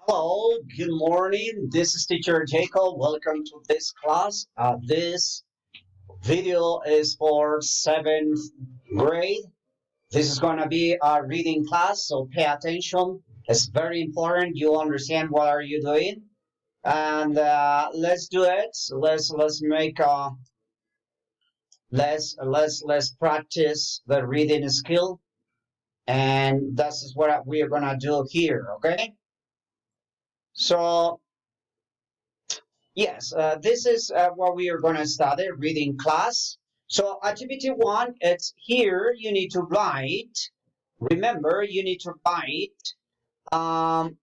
Hello, good morning. This is teacher Jacob. Welcome to this class. This video is for seventh grade. This is going to be a reading class, so pay attention. It's very important you understand what are you doing, and let's do it. Let's make let's practice the reading skill, and this is what we are gonna do here. Okay, so. Yes, this is what we are going to study, reading class. So activity one, it's here you need to write. Remember, you need to write. Um,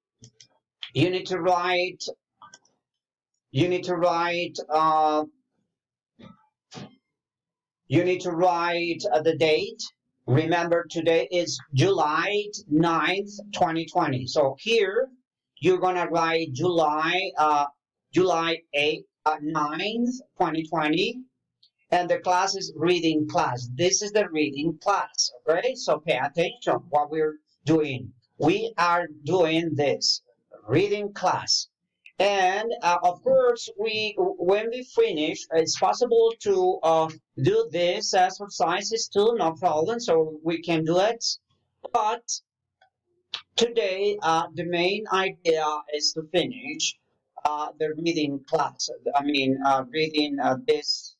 you need to write. You need to write. You need to write the date. Remember, today is July 9th, 2020. So here you're gonna write July 8th, 9th, 2020. And the class is reading class. This is the reading class, okay? So pay attention what we're doing. We are doing this reading class. And of course, when we finish, it's possible to do this exercises too, no problem. So we can do it. But today, the main idea is to finish the reading class. I mean, reading this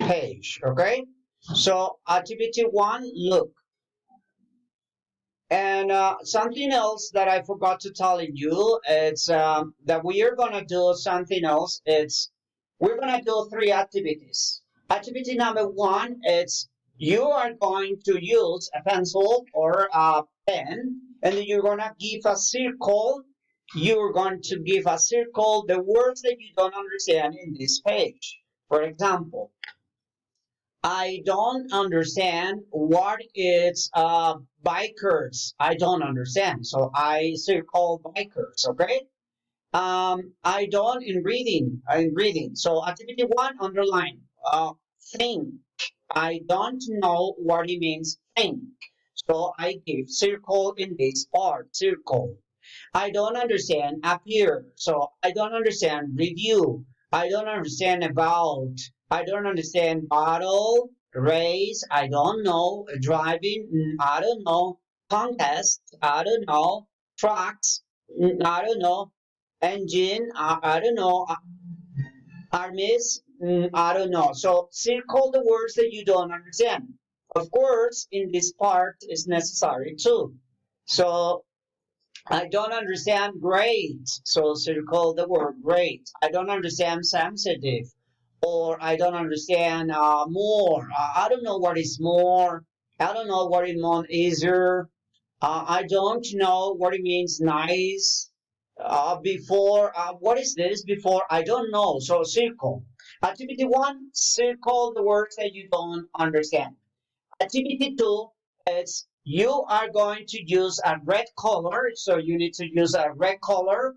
page. Okay, so activity one, look. And something else that I forgot to tell you, it's that we are gonna do something else. It's we're gonna do three activities. Activity number one, it's you are going to use a pencil or a pen, and you're gonna give a circle. You're going to give a circle the words that you don't understand in this page. For example, I don't understand what is bikers. I don't understand. So I circle bikers, okay? I don't in reading. In reading. So activity one, underline. Think. I don't know what it means think. So I give circle in this part, circle. I don't understand appear. So I don't understand review. I don't understand about. I don't understand bottle, race. I don't know driving. I don't know contest. I don't know trucks. I don't know engine. I don't know armies. I don't know. So circle the words that you don't understand. Of course, in this part is necessary too. So I don't understand great. So circle the word great. I don't understand sensitive. Or I don't understand more. I don't know what is more. I don't know what it means easier. I don't know what it means nice. Before, what is this? Before, I don't know. So circle. Activity one, circle the words that you don't understand. Activity two is you are going to use a red color. So you need to use a red color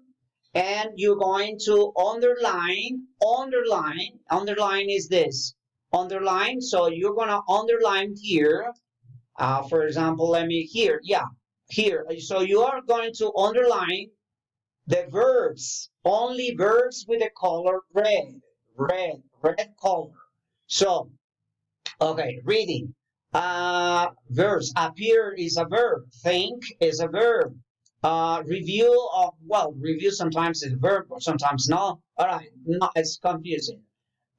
and you're going to underline is this. Underline, so you're going to underline here. For example, let me here. Yeah, here. So you are going to underline the verbs, only verbs with the color red, red color. So, okay, reading. Verbs. Appear is a verb. Think is a verb. Review of review sometimes is a verb, or sometimes no. All right, no, it's confusing.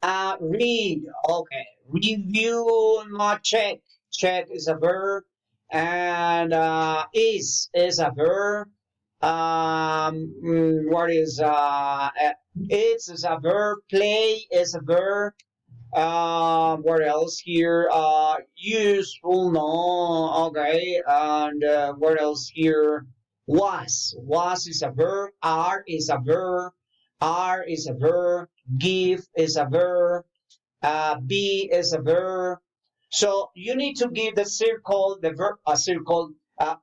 Read. Okay, review. Not check. Check is a verb, and is a verb. What is it's is a verb. Play is a verb. What else here? Useful, no, okay. And what else here? Was is a verb. Are is a verb. Are is a verb. Give is a verb. Be is a verb. So you need to give the circle, the verb, a circle,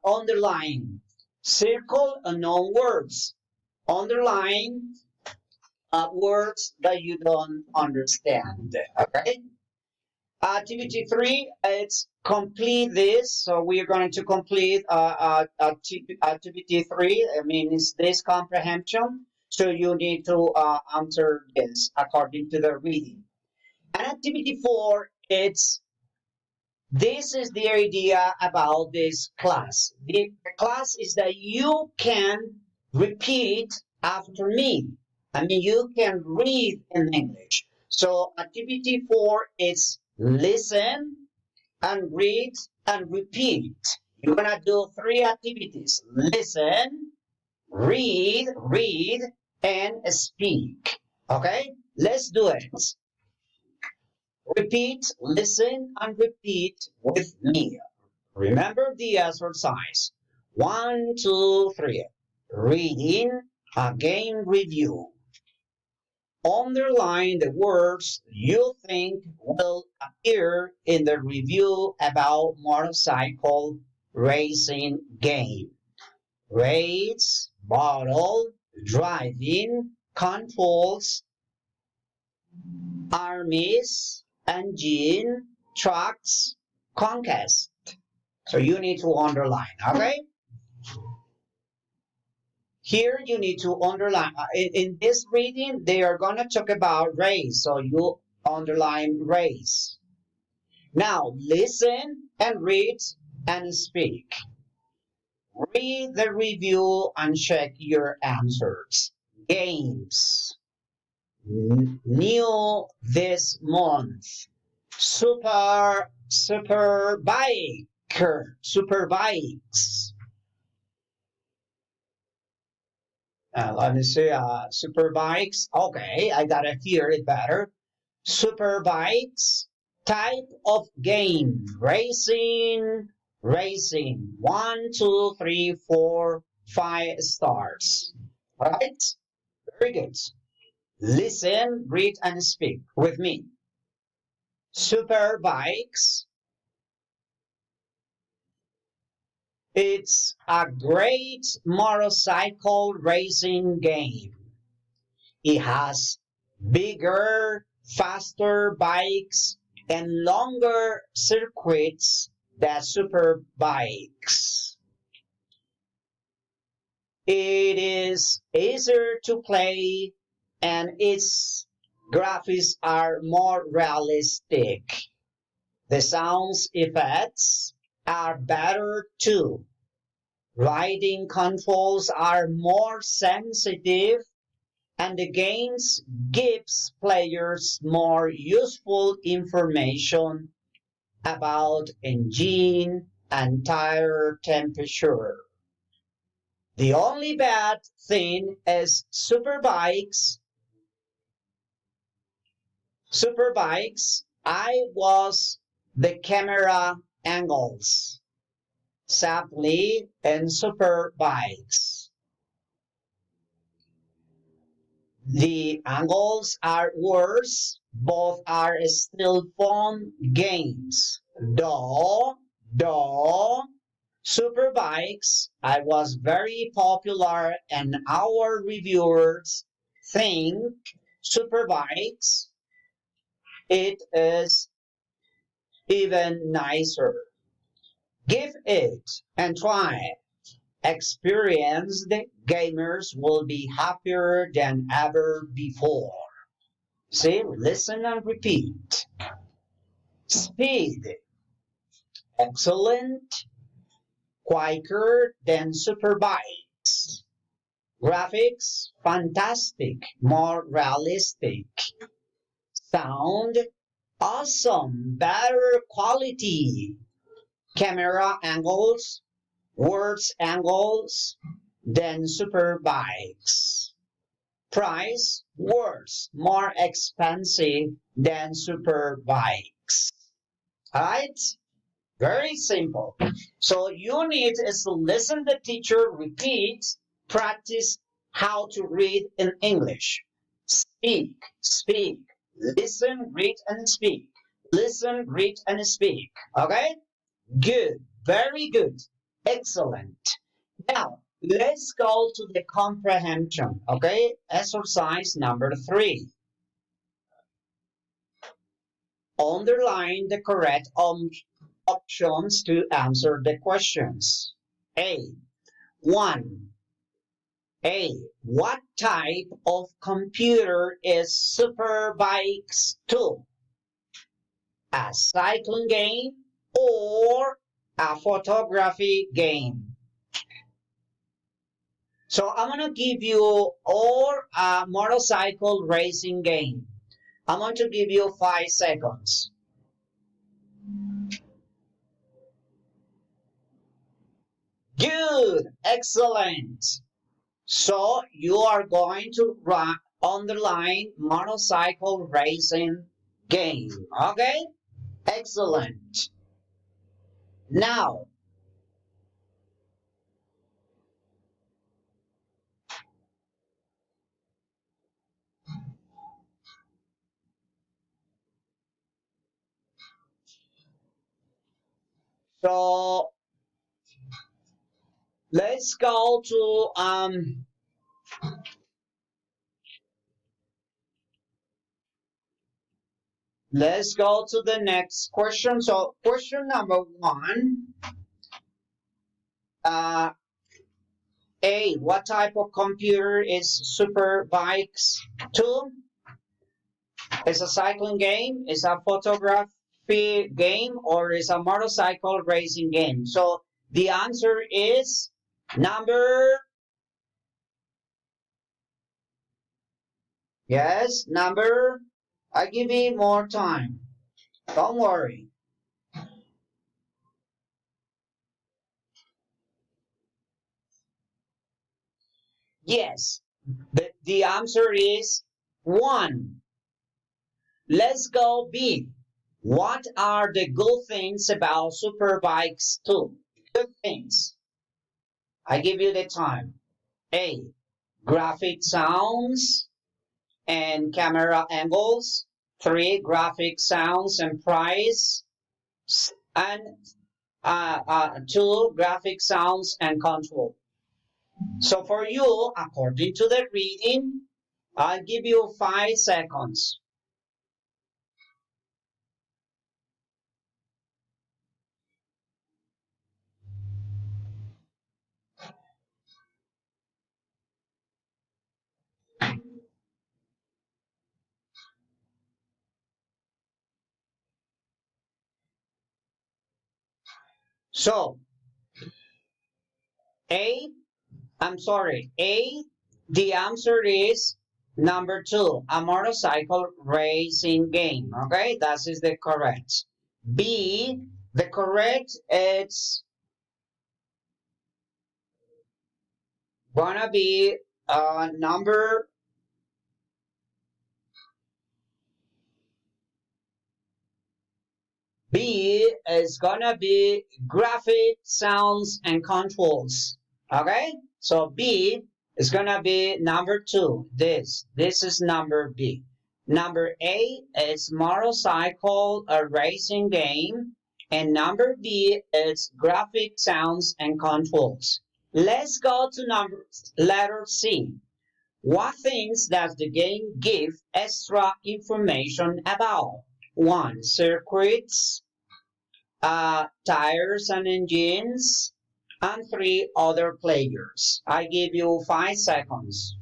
underline. Circle unknown words. Underline words that you don't understand. Okay. Activity three, it's complete this. So we are going to complete activity 3. I mean, is this comprehension? So you need to answer this according to the reading. And activity 4, this is the idea about this class. The class is that you can repeat after me. I mean, you can read in English. So activity 4 is listen and read and repeat. You're gonna do 3 activities: listen, read, and speak. Okay, let's do it. Repeat, listen, and repeat with me. Remember the exercise. 1, 2, 3. Reading, again review. Underline the words you think will appear in the review about motorcycle racing game. Race, bottle, driving, controls, armies, engine, trucks, conquest. So you need to underline, okay? Here you need to underline. In this reading, they are going to talk about race, so you underline race. Now, listen and read and speak. Read the review and check your answers. Games. New this month. Super bikes. Let me see. Super bikes. Okay, I gotta hear it better. Super bikes. Type of game. Racing. 1, 2, 3, 4, 5 stars. All right. Very good. Listen, read, and speak with me. Super bikes. It's a great motorcycle racing game. It has bigger, faster bikes and longer circuits than super bikes. It is easier to play and its graphics are more realistic. The sound effects are better too. Riding controls are more sensitive and the games gives players more useful information about engine and tire temperature. The only bad thing is Superbikes, I was the camera angles. Sadly, in Superbikes, the angles are worse. Both are still fun games. Though Superbikes, I was very popular and our reviewers think Superbikes, it is even nicer. Give it and try it. Experienced gamers will be happier than ever before. See, listen and repeat. Speed, excellent, quicker than Superbikes. Graphics, fantastic, more realistic. Sound, awesome, better quality. Camera angles, worse angles than Superbikes. Price, worse, more expensive than Superbikes. Alright? Very simple. So you need is to listen to the teacher, repeat, practice how to read in English. Speak. Listen, read, and speak. Listen, read, and speak. Okay? Good. Very good. Excellent. Now, let's go to the comprehension. Okay? Exercise number 3. Underline the correct options to answer the questions. One, A. What type of computer is Superbikes 2? A cycling game or a photography game? So I'm gonna give you or a motorcycle racing game. I'm going to give you 5 seconds. Good, excellent. So you are going to underline motorcycle racing game. Okay, excellent. Now, so let's go to the next question. So question number 1. A. What type of computer is Superbikes 2? Is a cycling game, is a photography game, or is a motorcycle racing game? So the answer is number, yes, number, I give you more time. Don't worry. Yes, the answer is 1. Let's go B. What are the good things about Superbikes 2? Good things. I give you the time. A. Graphic sounds and camera angles. 3. Graphic sounds and price. And 2. Graphic sounds and control. So for you, according to the reading, I'll give you 5 seconds. So A, I'm sorry, A, the answer is number 2, a motorcycle racing game. Okay, that is the correct. B, the correct, it's gonna be number B is gonna be graphic sounds and controls. Okay, so B is gonna be number 2. This is number B. Number A is motorcycle racing game, and number B is graphic sounds and controls. Let's go to letter C. What things does the game give extra information about? 1. Circuits, tires and engines, and 3. Other players. I give you 5 seconds.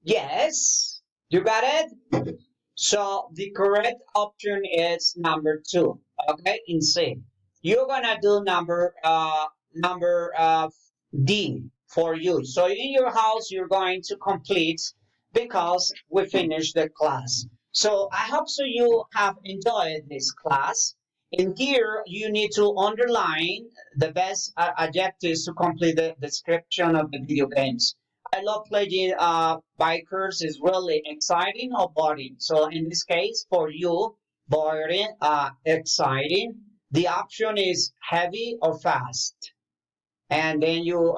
Yes, you got it? So the correct option is number 2. Okay, in C. You're gonna do number D for you. So in your house, you're going to complete because we finished the class. So I hope so you have enjoyed this class. In here, you need to underline the best adjectives to complete the description of the video games. I love playing bikers. Is really exciting or boring. So in this case, for you, boring, exciting. The option is heavy or fast. and then you